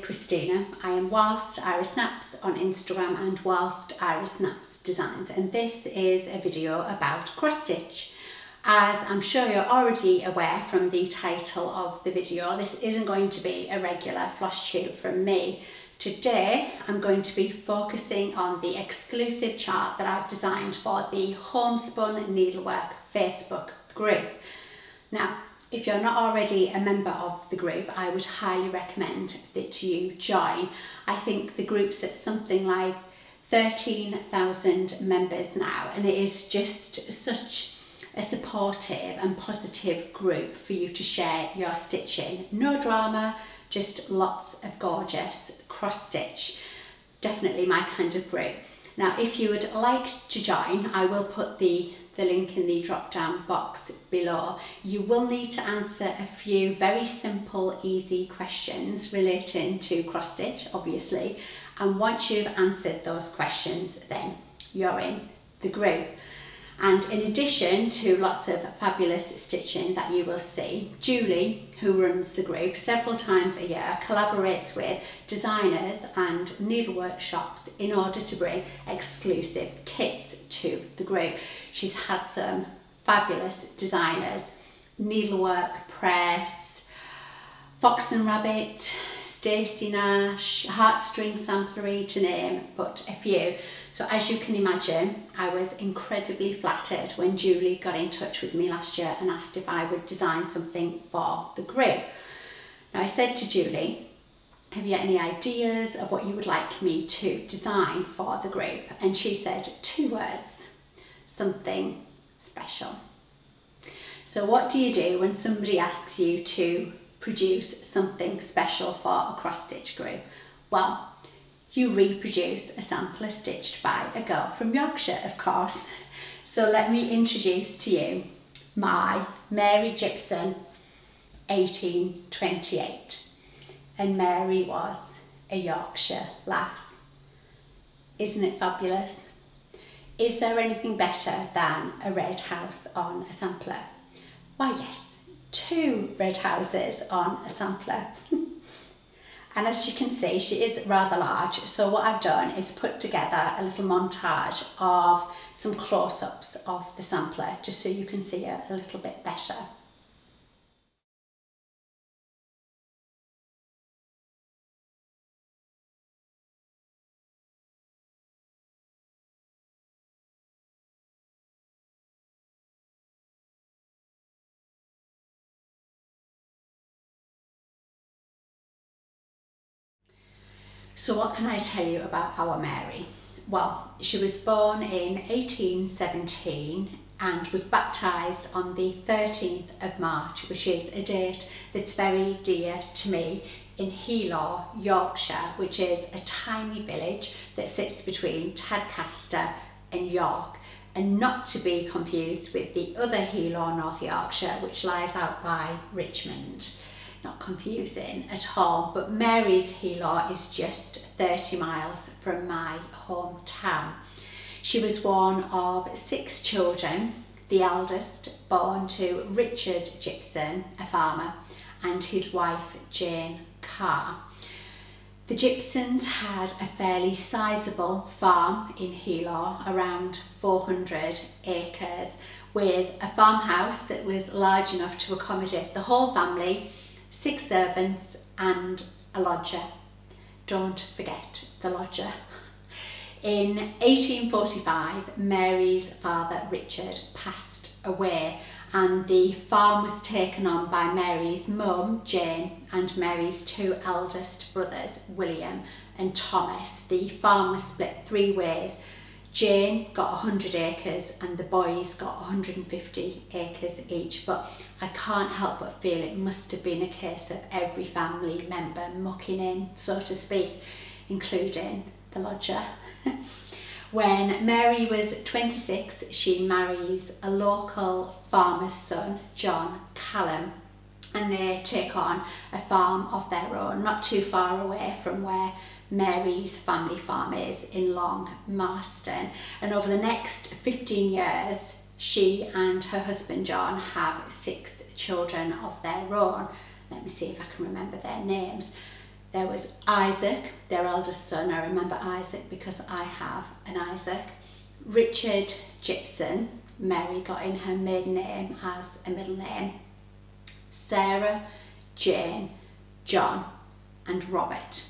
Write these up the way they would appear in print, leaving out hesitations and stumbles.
Christina. I am Whilst Iris Snaps on Instagram and Whilst Iris Snaps Designs, and this is a video about cross stitch. As I'm sure you're already aware from the title of the video, this isn't going to be a regular floss tube from me. Today I'm going to be focusing on the exclusive chart that I've designed for the Homespun Needlework Facebook group. Now, if you're not already a member of the group, I would highly recommend that you join. I think the group's at something like 13,000 members now, and it is just such a supportive and positive group for you to share your stitching. No drama, just lots of gorgeous cross stitch. Definitely my kind of group. Now, if you would like to join, I will put the link in the drop down box below. You will need to answer a few very simple, easy questions relating to cross stitch, obviously. And once you've answered those questions, then you're in the group. And in addition to lots of fabulous stitching that you will see, Julie, who runs the group several times a year, collaborates with designers and needlework shops in order to bring exclusive kits to the group. She's had some fabulous designers: Needlework Press, Fox and Rabbit, Stacey Nash, Heartstring Samplery, to name but a few. So as you can imagine, I was incredibly flattered when Julie got in touch with me last year and asked if I would design something for the group. Now, I said to Julie, have you any ideas of what you would like me to design for the group? And she said 2 words: something special. So what do you do when somebody asks you to produce something special for a cross stitch group? Well, you reproduce a sampler stitched by a girl from Yorkshire, of course. So let me introduce to you my Mary Gypson 1828. And Mary was a Yorkshire lass. Isn't it fabulous? Is there anything better than a red house on a sampler? Why yes, 2 red houses on a sampler. And as you can see, she is rather large. So what I've done is put together a little montage of some close-ups of the sampler, just so you can see her a little bit better. So what can I tell you about our Mary? Well, she was born in 1817 and was baptised on the 13th of March, which is a date that's very dear to me, in Healaugh, Yorkshire, which is a tiny village that sits between Tadcaster and York, and not to be confused with the other Healaugh, North Yorkshire, which lies out by Richmond. Not confusing at all, but Mary's Healaugh is just 30 miles from my hometown. She was one of 6 children, the eldest born to Richard Gypson, a farmer, and his wife Jane Carr. The Gypsons had a fairly sizable farm in Healaugh, around 400 acres, with a farmhouse that was large enough to accommodate the whole family, 6 servants and a lodger. Don't forget the lodger. In 1845, Mary's father Richard passed away, and the farm was taken on by Mary's mum Jane and Mary's 2 eldest brothers, William and Thomas. The farm was split 3 ways. Jane got 100 acres and the boys got 150 acres each, but I can't help but feel it must have been a case of every family member mucking in, so to speak, including the lodger. When Mary was 26, she marries a local farmer's son, John Callum, and they take on a farm of their own, not too far away from where Mary's family farm is, in Long Marston. And over the next 15 years, she and her husband John have 6 children of their own. Let me see if I can remember their names. There was Isaac, their eldest son. I remember Isaac because I have an Isaac. Richard Gypson, Mary got in her maiden name as a middle name. Sarah, Jane, John and Robert.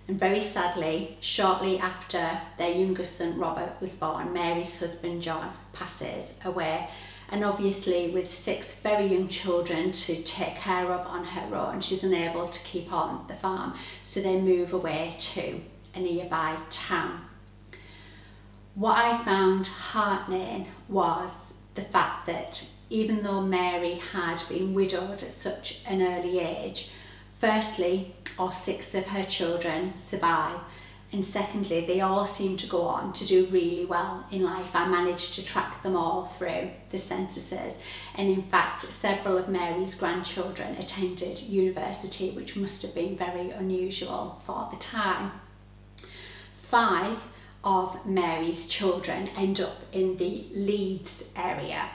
And very sadly, shortly after their youngest son Robert was born, Mary's husband John passes away. And obviously with 6 very young children to take care of on her own, she's unable to keep on the farm. So they move away to a nearby town. What I found heartening was the fact that even though Mary had been widowed at such an early age, firstly, all 6 of her children survive, and secondly, they all seem to go on to do really well in life. I managed to track them all through the censuses, and in fact, several of Mary's grandchildren attended university, which must have been very unusual for the time. 5 of Mary's children end up in the Leeds area.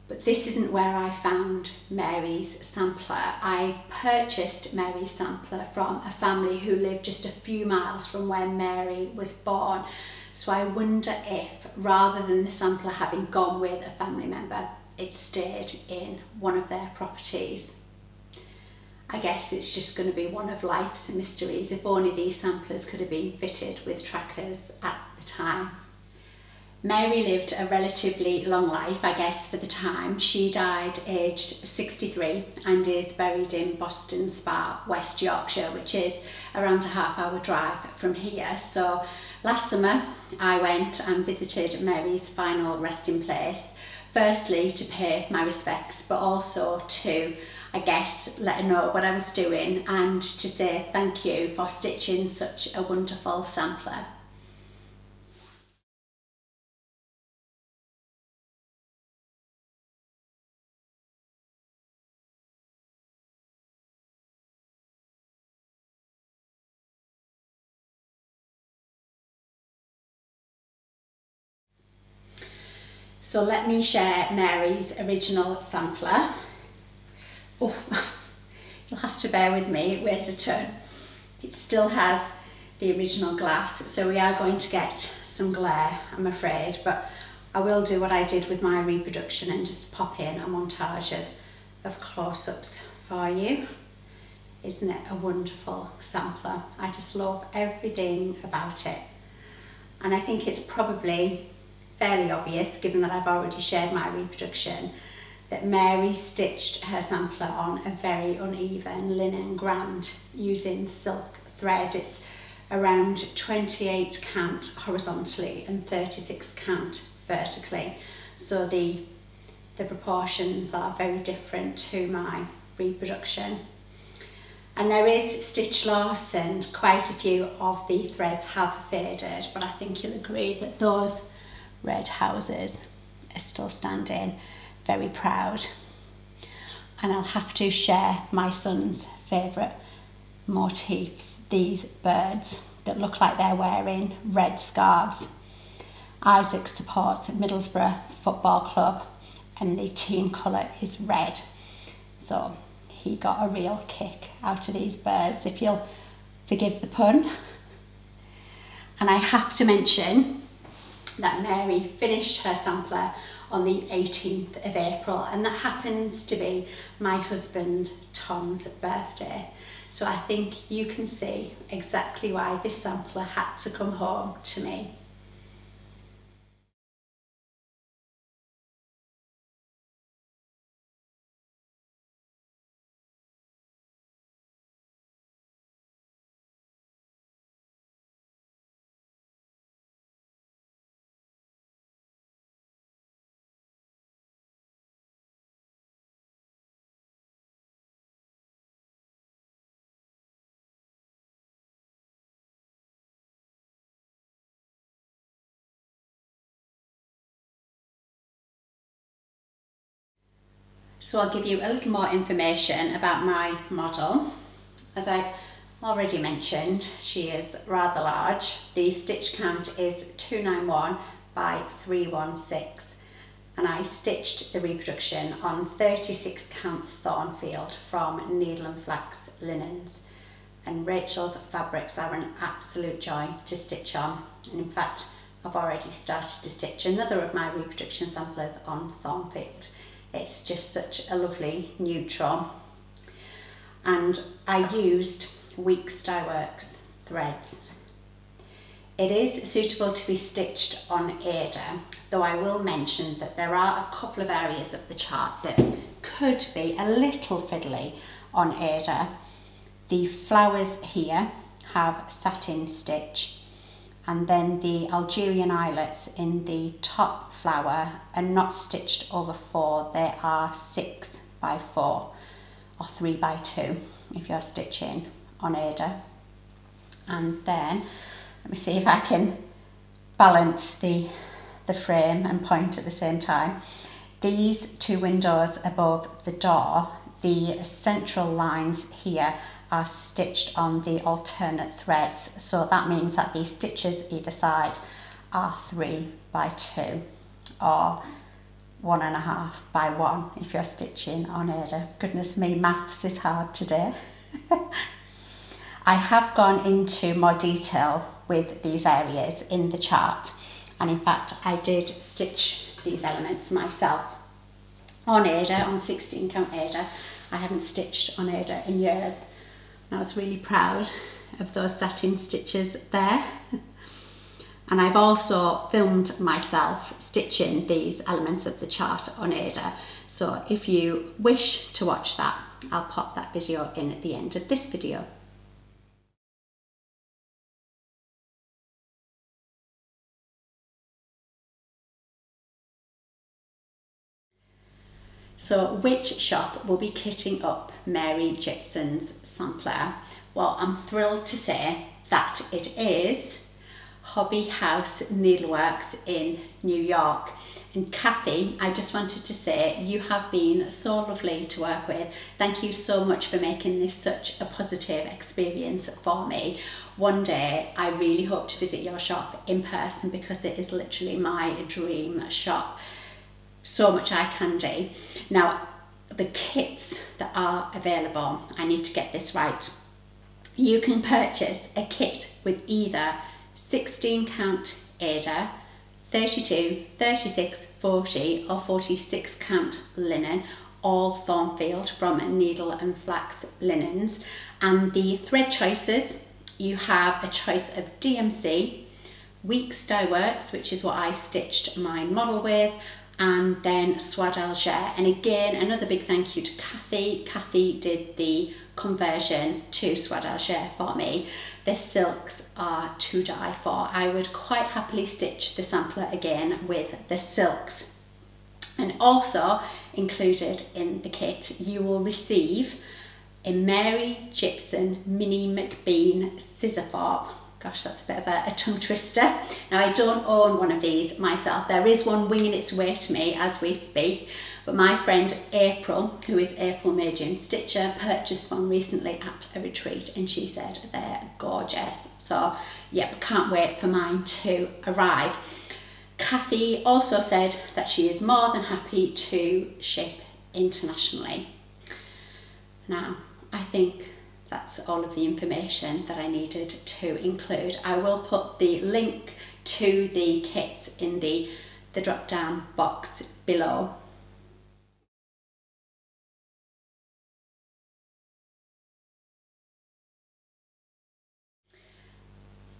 But this isn't where I found Mary's sampler. I purchased Mary's sampler from a family who lived just a few miles from where Mary was born. So I wonder if, rather than the sampler having gone with a family member, it stayed in one of their properties. I guess it's just going to be one of life's mysteries. If only these samplers could have been fitted with trackers at the time. Mary lived a relatively long life, I guess, for the time. She died aged 63 and is buried in Boston Spa, West Yorkshire, which is around a half-hour drive from here. So last summer I went and visited Mary's final resting place, firstly to pay my respects, but also to, I guess, let her know what I was doing and to say thank you for stitching such a wonderful sampler. So let me share Mary's original sampler. Oh, you'll have to bear with me, it weighs a ton. It still has the original glass, so we are going to get some glare, I'm afraid, but I will do what I did with my reproduction and just pop in a montage of close-ups for you. Isn't it a wonderful sampler? I just love everything about it. And I think it's probably fairly obvious, given that I've already shared my reproduction, that Mary stitched her sampler on a very uneven linen ground using silk thread. It's around 28 count horizontally and 36 count vertically. So the proportions are very different to my reproduction. And there is stitch loss and quite a few of the threads have faded, but I think you'll agree that those red houses are still standing very proud. And I'll have to share my son's favourite motifs, these birds that look like they're wearing red scarves. Isaac supports Middlesbrough Football Club and the team colour is red, so he got a real kick out of these birds, if you'll forgive the pun. And I have to mention that Mary finished her sampler on the 18th of April, and that happens to be my husband Tom's birthday. So I think you can see exactly why this sampler had to come home to me. So I'll give you a little more information about my model. As I've already mentioned, she is rather large. The stitch count is 291 by 316, and I stitched the reproduction on 36 count Thornfield from Needle and Flax linens. and Rachel's fabrics are an absolute joy to stitch on, and in fact I've already started to stitch another of my reproduction samplers on Thornfield. It's just such a lovely neutral, and I used weak Needlework threads. It is suitable to be stitched on Aida, though I will mention that there are a couple of areas of the chart that could be a little fiddly on Aida. The flowers here have satin stitch, and then the Algerian eyelets in the top flower are not stitched over 4, they are 6 by 4 or 3 by 2 if you're stitching on Aida. And then let me see if I can balance the frame and point at the same time. These 2 windows above the door, the central lines here are stitched on the alternate threads, so that means that the stitches either side are 3 by 2 or 1.5 by 1 if you're stitching on Aida. Goodness me, maths is hard today. I have gone into more detail with these areas in the chart, and in fact I did stitch these elements myself on Aida, on 16 count Aida. I haven't stitched on Aida in years. I was really proud of those satin stitches there. And I've also filmed myself stitching these elements of the chart on Aida. So if you wish to watch that, I'll pop that video in at the end of this video. So which shop will be kitting up Mary Gypson's sampler? Well, I'm thrilled to say that it is Hobby House Needleworks in New York. And Kathy, I just wanted to say you have been so lovely to work with. Thank you so much for making this such a positive experience for me. One day I really hope to visit your shop in person, because it is literally my dream shop. So much eye candy. Now, the kits that are available, I need to get this right. You can purchase a kit with either 16 count Aida, 32, 36, 40 or 46 count linen, all Thornfield from Needle and Flax linens. And the thread choices, you have a choice of DMC, weak Needlework, which is what I stitched my model with, and then Soie d'Alger. And again, another big thank you to Kathy. Kathy did the conversion to Soie d'Alger for me. The silks are to die for. I would quite happily stitch the sampler again with the silks. And also included in the kit, you will receive a Mary Gypson Mini McBean scissor fob. Gosh, that's a bit of a tongue twister. Now, I don't own one of these myself. There is one winging its way to me as we speak, but my friend April, who is April Magian Stitcher, purchased one recently at a retreat, and she said they're gorgeous. So, yep, can't wait for mine to arrive. Kathy also said that she is more than happy to ship internationally. Now, I think that's all of the information that I needed to include. I will put the link to the kits in the drop down box below.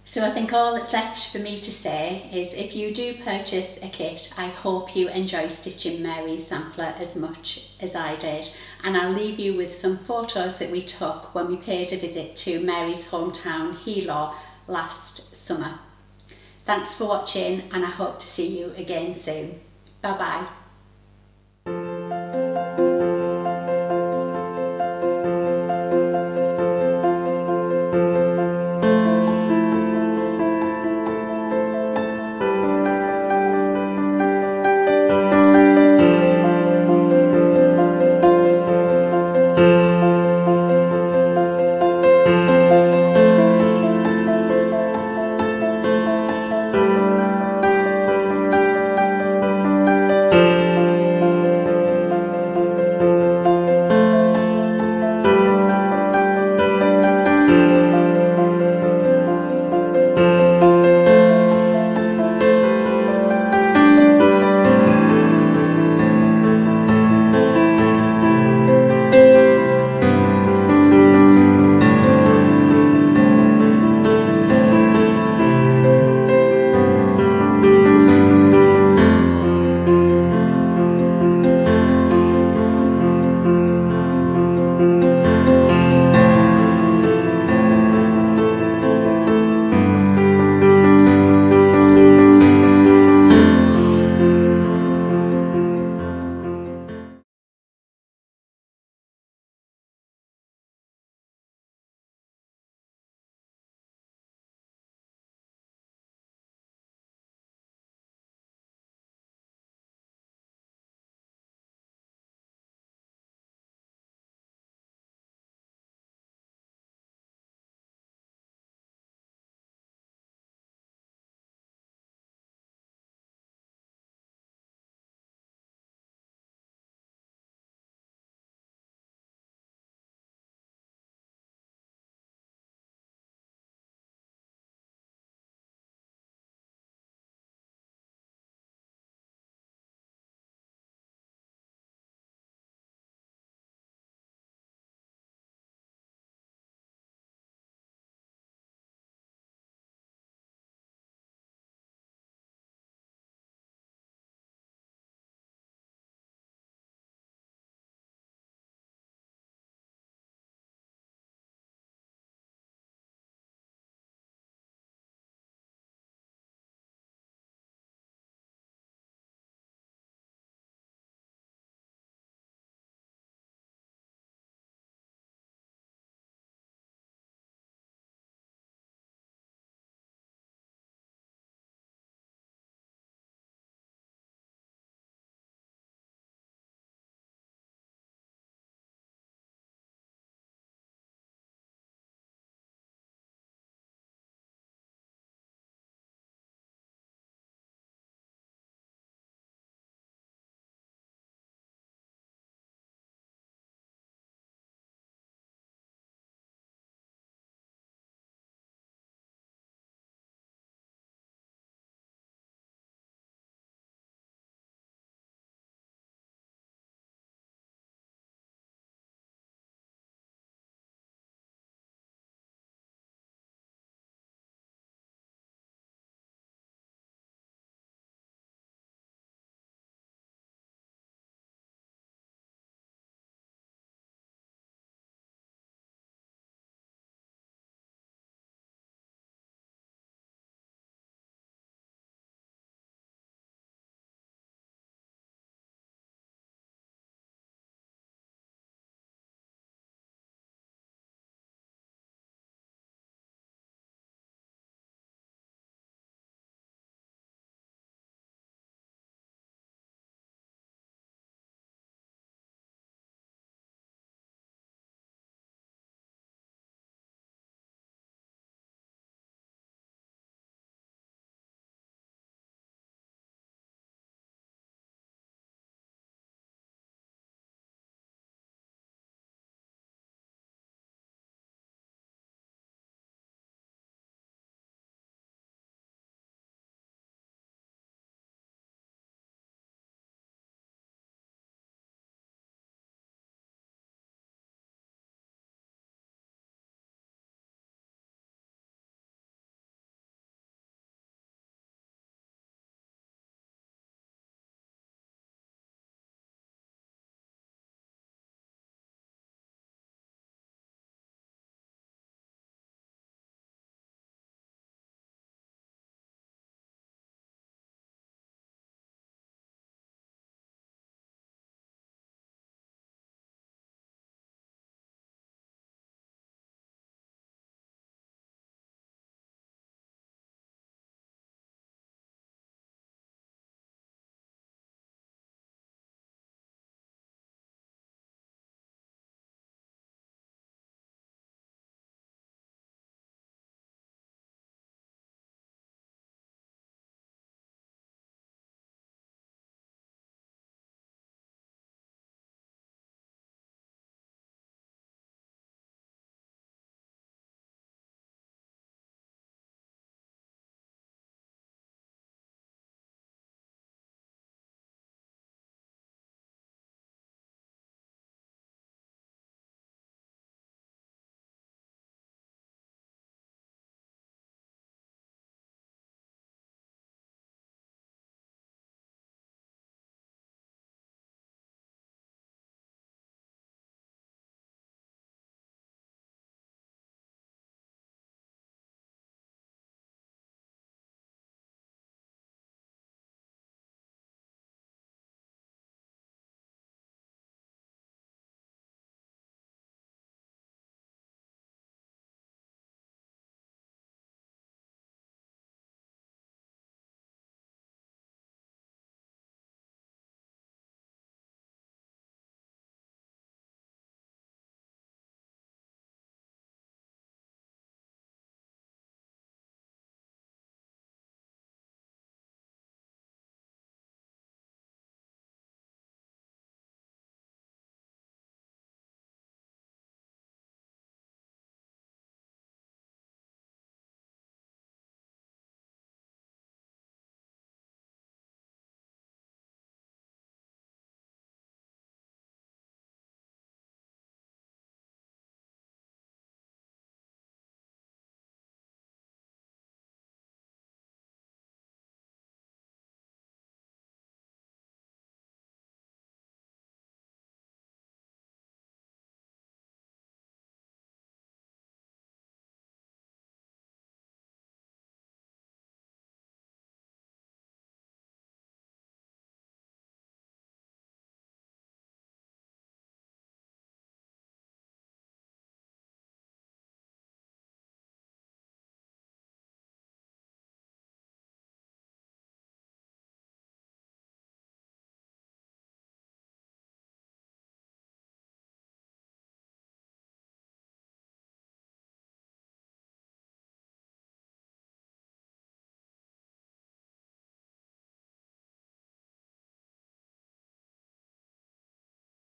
So I think all that's left for me to say is, if you do purchase a kit, I hope you enjoy stitching Mary's sampler as much as I did. And I'll leave you with some photos that we took when we paid a visit to Mary's hometown, Healaugh, last summer. Thanks for watching, and I hope to see you again soon. Bye bye.